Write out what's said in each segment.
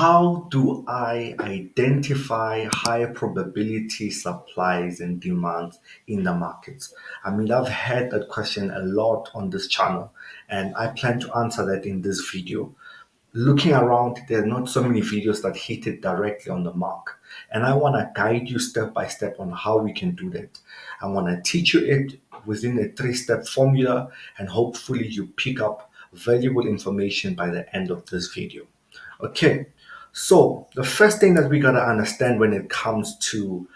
How do I identify high probability supplies and demands in the markets? I mean, I've had that question a lot on this channel, and I plan to answer that in this video. Looking around, there are not so many videos that hit it directly on the mark. And I want to guide you step by step on how we can do that. I want to teach you it within a 3-step formula, and hopefully you pick up valuable information by the end of this video. Okay, so the first thing that we got to understand when it comes to,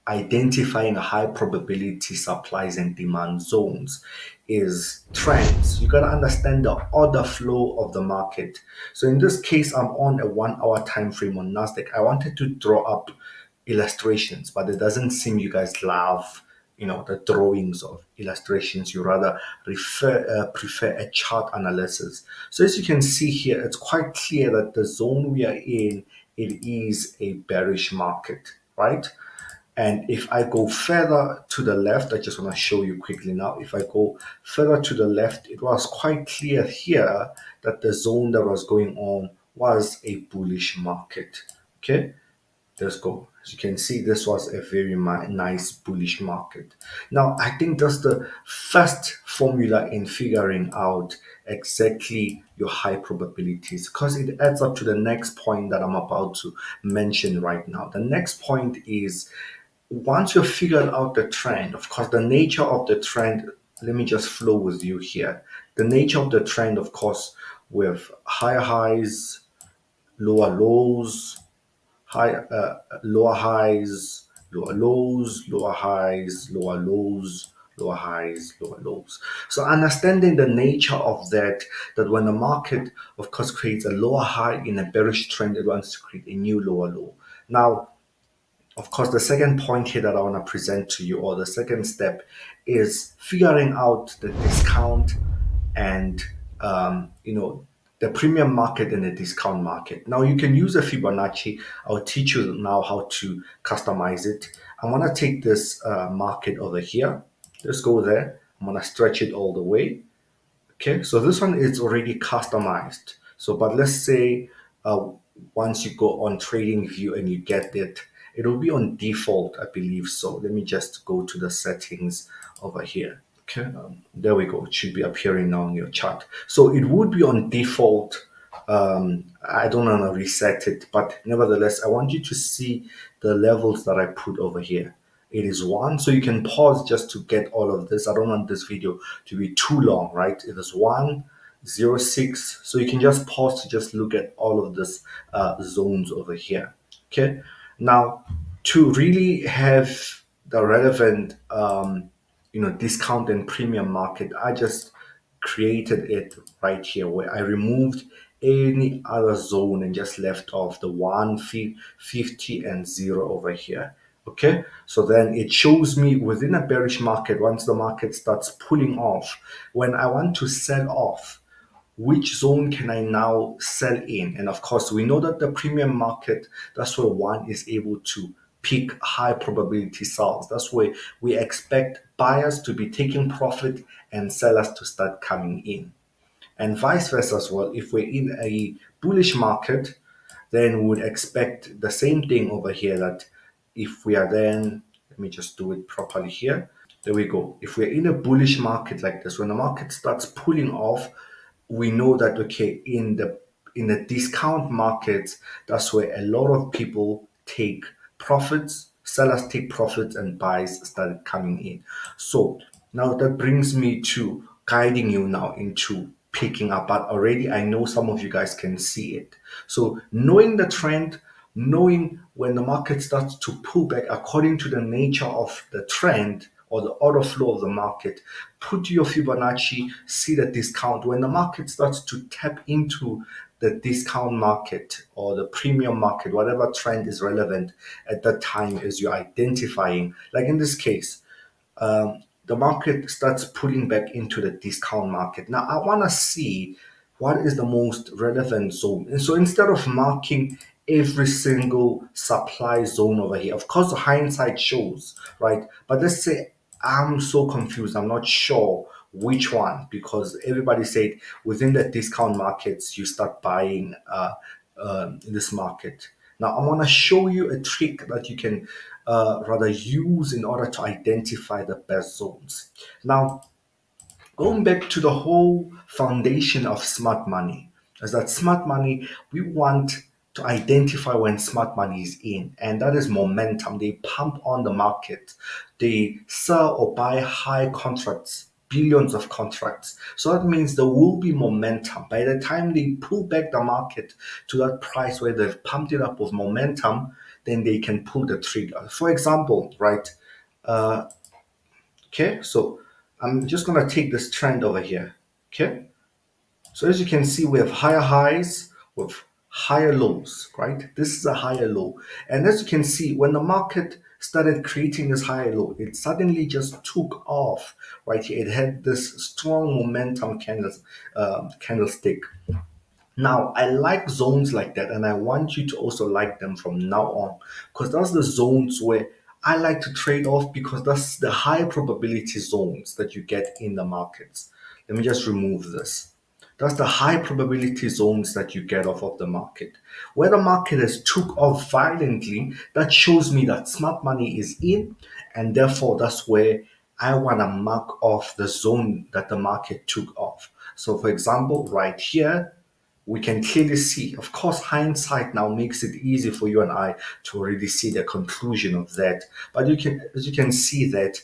identifying high probability supplies and demand zones is trends. You got to understand the order flow of the market. So in this case, I'm on a 1 hour time frame on Nasdaq. I wanted to draw up illustrations, but it doesn't seem you guys love the drawings of illustrations. You rather prefer a chart analysis. So as you can see here, it's quite clear that the zone we are in, it is a bearish market, right? And if I go further to the left, I just want to show you quickly now. If I go further to the left, it was quite clear here that the zone that was going on was a bullish market. Okay, let's go. As you can see, this was a very nice bullish market. Now, I think that's the first formula in figuring out exactly your high probabilities, because it adds up to the next point that I'm about to mention right now. The next point is, once you've figured out the trend, of course, the nature of the trend, let me just flow with you here. The nature of the trend, of course, with higher highs, lower lows, lower highs, lower lows, lower highs, lower lows, lower highs, lower lows. So understanding the nature of that when the market, of course, creates a lower high in a bearish trend, it wants to create a new lower low. Now, of course, the second point here that I want to present to you, or the second step, is figuring out the discount and the premium market and the discount market. Now you can use a Fibonacci. I'll teach you now how to customize it. I'm gonna take this market over here. Let's go there. I'm gonna stretch it all the way. Okay, so this one is already customized. So, but let's say once you go on Trading View and you get it, it will be on default, I believe. So let me just go to the settings over here. Okay, there we go. It should be appearing now on your chart. So it would be on default. I don't want to reset it, but nevertheless, I want you to see the levels that I put over here. It is 1, so you can pause just to get all of this. I don't want this video to be too long, right? It is 1, 0, 6, so you can just pause to just look at all of this zones over here. Okay, now to really have the relevant discount and premium market, I just created it right here where I removed any other zone and just left off the 1, 50 and 0 over here. Okay, so then it shows me within a bearish market, once the market starts pulling off, when I want to sell off, which zone can I now sell in? And of course, we know that the premium market, that's where one is able to pick high probability sells. That's where we expect buyers to be taking profit and sellers to start coming in. And vice versa as well. If we're in a bullish market, then we would expect the same thing over here, that if we are then, let me just do it properly here. There we go. If we're in a bullish market like this, when the market starts pulling off, we know that, okay, in the discount markets, that's where a lot of people take profits, sellers take profits, and buys start coming in. So now that brings me to guiding you now into picking up, but already I know some of you guys can see it. So knowing the trend, knowing when the market starts to pull back according to the nature of the trend or the order flow of the market, put your Fibonacci, see the discount. When the market starts to tap into the discount market or the premium market, whatever trend is relevant at that time as you're identifying, like in this case, the market starts pulling back into the discount market. Now, I want to see what is the most relevant zone. And so instead of marking every single supply zone over here, of course, the hindsight shows, right? But let's say I'm so confused, I'm not sure which one, because everybody said within the discount markets you start buying in this market. Now I'm going to show you a trick that you can rather use in order to identify the best zones. Now, going back to the whole foundation of smart money, is that smart money, we want to identify when smart money is in, and that is momentum. They pump on the market, they sell or buy high contracts, billions of contracts. So that means there will be momentum. By the time they pull back the market to that price where they've pumped it up with momentum, then they can pull the trigger. For example, right? Okay, so I'm just gonna take this trend over here. Okay, so as you can see, we have higher highs with higher lows, right? This is a higher low. And as you can see, when the market started creating this higher low, it suddenly just took off right here. It had this strong momentum candlestick. Now, I like zones like that, and I want you to also like them from now on, because that's the zones where I like to trade off, because that's the high probability zones that you get in the markets. Let me just remove this. That's the high probability zones that you get off of the market. Where the market has took off violently, that shows me that smart money is in, and therefore that's where I want to mark off the zone that the market took off. So for example, right here, we can clearly see. Of course, hindsight now makes it easy for you and I to already see the conclusion of that. But as you can see that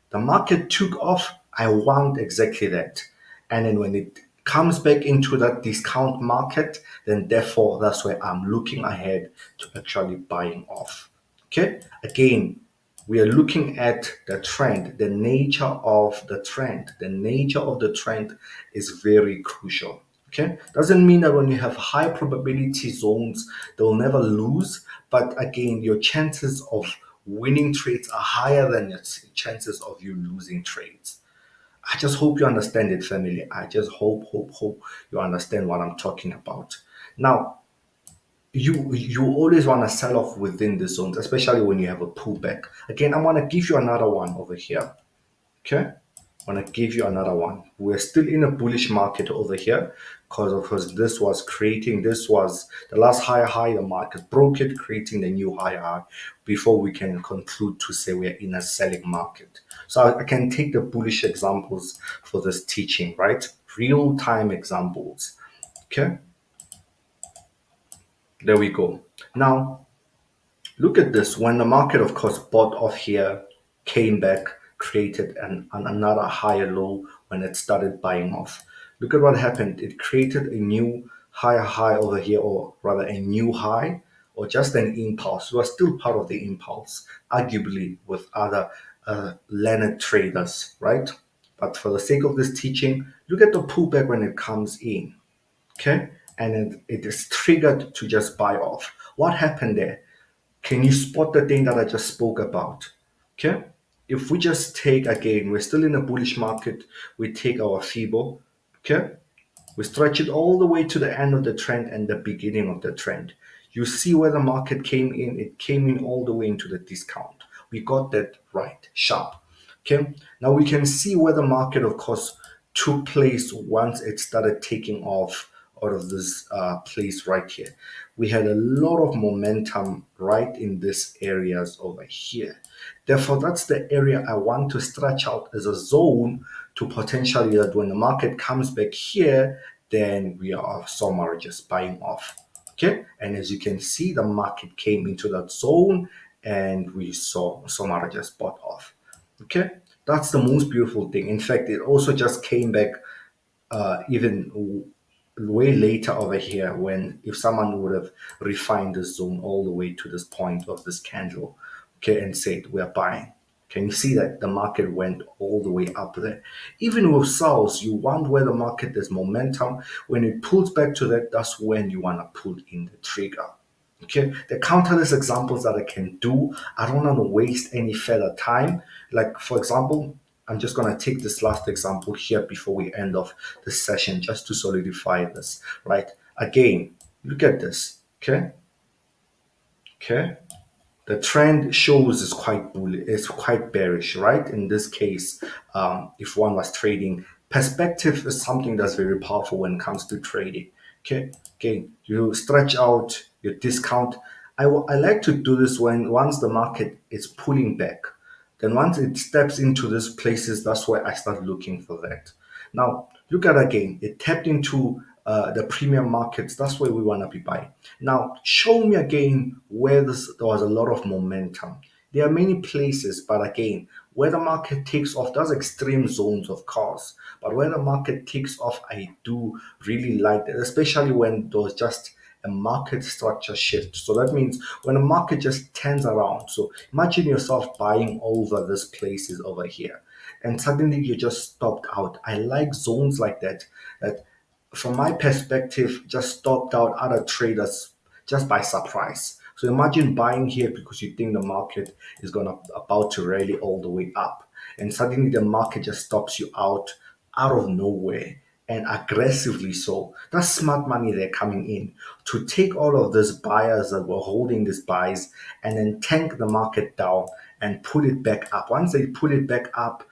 the market took off. I want exactly that. And then when it comes back into that discount market, then therefore that's where I'm looking ahead to actually buying off. Okay. Again, we are looking at the trend, the nature of the trend. The nature of the trend is very crucial. Okay, doesn't mean that when you have high probability zones, they'll never lose. But again, your chances of winning trades are higher than your chances of you losing trades. I just hope you understand it, family. I just hope you understand what I'm talking about. Now, you always want to sell off within the zones, especially when you have a pullback. Again, I want to give you another one over here. Okay, I want to give you another one. We're still in a bullish market over here, because of course this was the last higher high. The market broke it, creating the new higher high before we can conclude to say we're in a selling market. So I can take the bullish examples for this teaching, right? Real time examples. Okay, there we go. Now look at this. When the market, of course, bought off here, came back, created another higher low when it started buying off. Look at what happened. It created a new higher high over here, or rather a new high, or just an impulse. We are still part of the impulse, arguably with other learned traders, right? But for the sake of this teaching, look at the pullback when it comes in. Okay, and it is triggered to just buy off. What happened there? Can you spot the thing that I just spoke about? Okay. If we just take, again, we're still in a bullish market, we take our FIBO, okay? We stretch it all the way to the end of the trend and the beginning of the trend. You see where the market came in, it came in all the way into the discount. We got that right, sharp. Okay, now we can see where the market, of course, took place once it started taking off out of this place right here. We had a lot of momentum right in these areas over here. Therefore, that's the area I want to stretch out as a zone to potentially, that when the market comes back here, then we are somewhere just buying off. Okay, and as you can see, the market came into that zone and we saw somewhere just bought off. Okay, that's the most beautiful thing. In fact, it also just came back even way later over here, when if someone would have refined the zone all the way to this point of this candle, okay, and said we're buying. Can you see that the market went all the way up there? Even with sales, you want where the market there's momentum. When it pulls back to that, that's when you want to pull in the trigger. Okay, the countless examples that I can do. I don't want to waste any further time. Like, for example, I'm just going to take this last example here before we end off the session, just to solidify this, right? Again, look at this. Okay, okay. The trend shows is quite bullish, it's quite bearish, right? In this case, if one was trading Perspective is something that's very powerful when it comes to trading. Okay, again, you stretch out your discount. I like to do this when once the market is pulling back, then once it steps into these places, that's where I start looking for that. Now, look at again, it tapped into the premium markets. That's where we want to be buying. Now, show me again where there was a lot of momentum. There are many places, but again, where the market takes off, there's extreme zones, of course. But where the market takes off, I do really like that, especially when there was just a market structure shift. So that means when a market just turns around. So imagine yourself buying over these places over here, and suddenly you just stopped out. I like zones like that, that from my perspective, just stopped out other traders just by surprise. So imagine buying here because you think the market is gonna about to rally all the way up, and suddenly the market just stops you out of nowhere and aggressively so. That's smart money they're coming in to take all of these buyers that were holding these buys and then tank the market down and put it back up. Once they put it back up,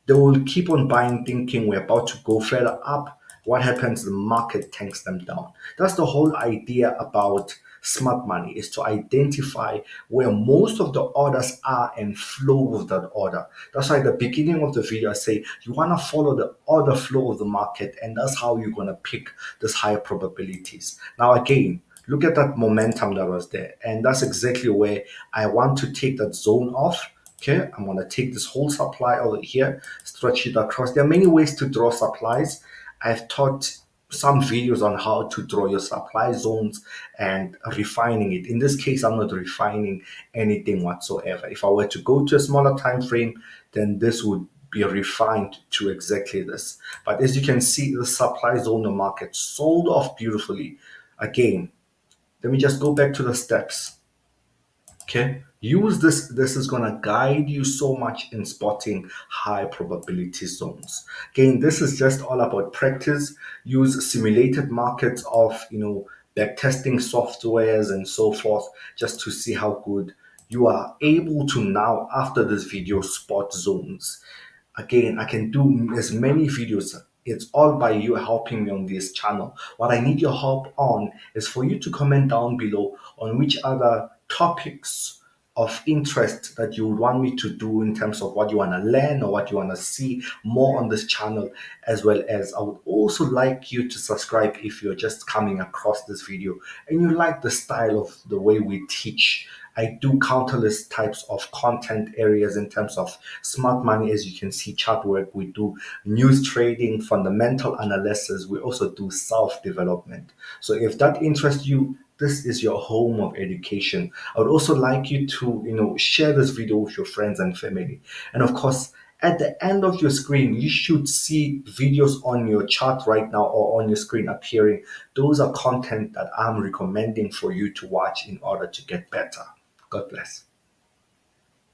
they will keep on buying, thinking we're about to go further up. What happens? The market tanks them down. That's the whole idea about smart money, is to identify where most of the orders are and flow with that order. That's why at the beginning of the video I say you want to follow the order flow of the market, and that's how you're going to pick these higher probabilities. Now again, look at that momentum that was there, and that's exactly where I want to take that zone off. Okay, I'm going to take this whole supply over here, stretch it across. There are many ways to draw supplies. I've taught some videos on how to draw your supply zones and refining it. In this case, I'm not refining anything whatsoever. If I were to go to a smaller time frame, then this would be refined to exactly this. But as you can see, the supply zone, the market sold off beautifully. Again, let me just go back to the steps. Okay, use this. This is going to guide you so much in spotting high probability zones. Again, this is just all about practice. Use simulated markets of, back testing softwares and so forth, just to see how good you are able to now, after this video, spot zones. Again, I can do as many videos. It's all by you helping me on this channel. What I need your help on is for you to comment down below on which other topics of interest that you would want me to do in terms of what you want to learn or what you want to see more on this channel, as well as I would also like you to subscribe if you're just coming across this video and you like the style of the way we teach. I do countless types of content areas in terms of smart money. As you can see, chart work, we do news trading, fundamental analysis, we also do self-development. So if that interests you, this is your home of education. I would also like you to, share this video with your friends and family. And of course, at the end of your screen, you should see videos on your chart right now or on your screen appearing. Those are content that I'm recommending for you to watch in order to get better. God bless.